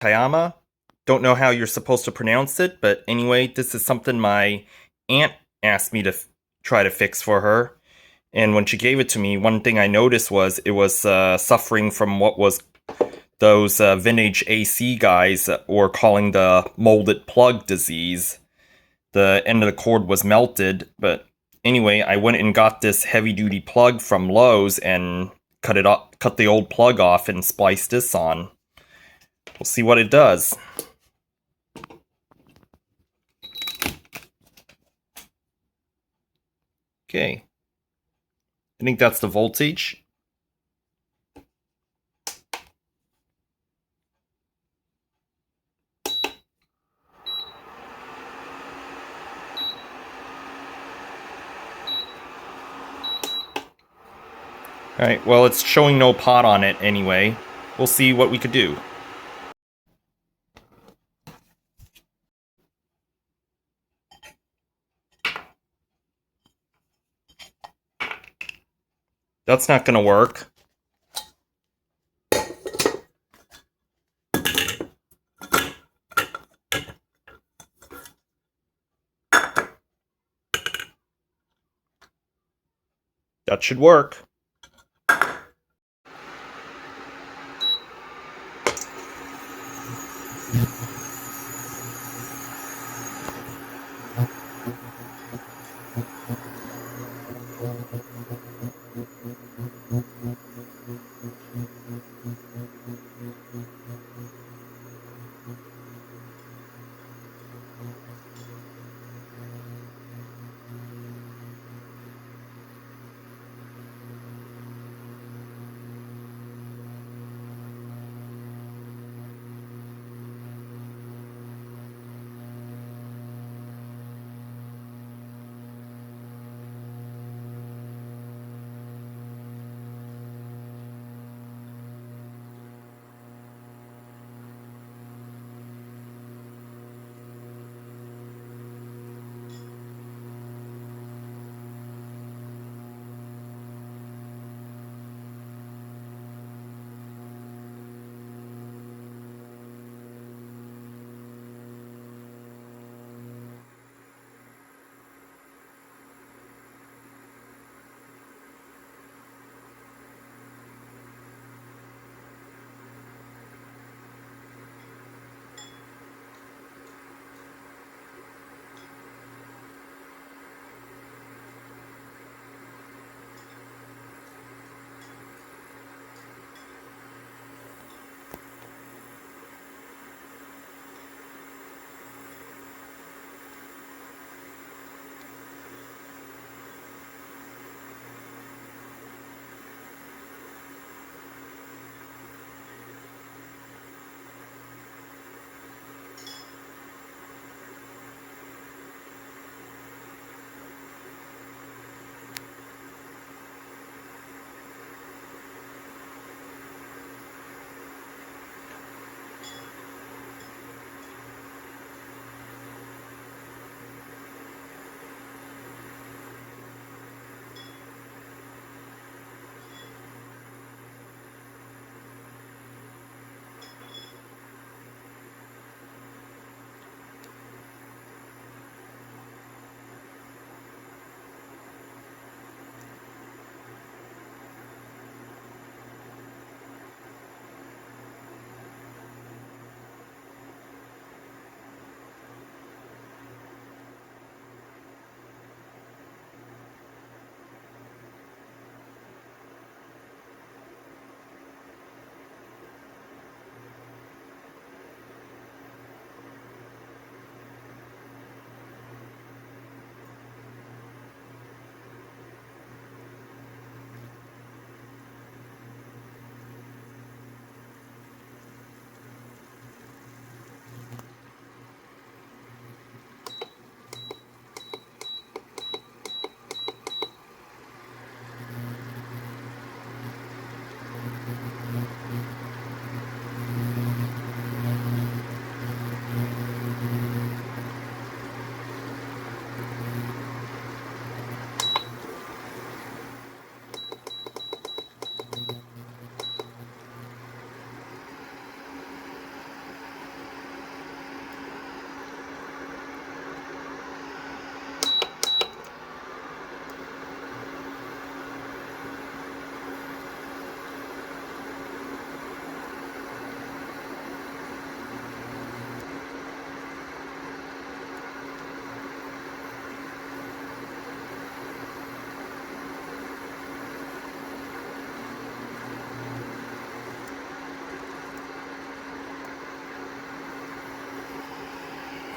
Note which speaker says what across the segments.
Speaker 1: Kayama. Don't know how you're supposed to pronounce it, but anyway, this is something my aunt asked me to try to fix for her. And when she gave it to me, one thing I noticed was it was suffering from what was those vintage AC guys were calling the molded plug disease. The end of the cord was melted, but anyway, I went and got this heavy duty plug from Lowe's and cut the old plug off and spliced this on. We'll see what it does. Okay. I think that's the voltage. Alright, well, it's showing no pot on it anyway. We'll see what we could do. That's not gonna work. That should work.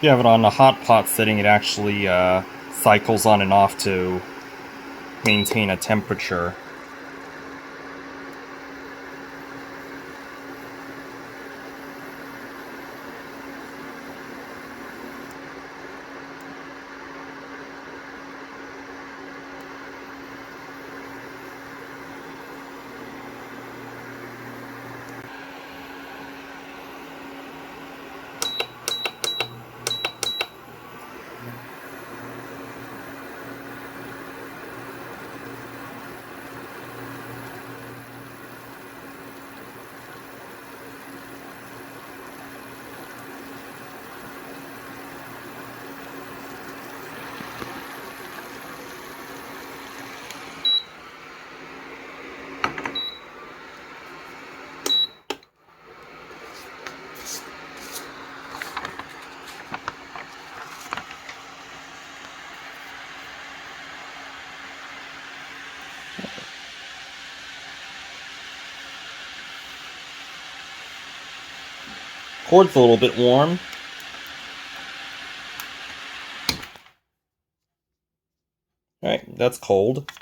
Speaker 1: you have it on a hot pot setting, it actually cycles on and off to maintain a temperature. Cord's a little bit warm. Alright, that's cold.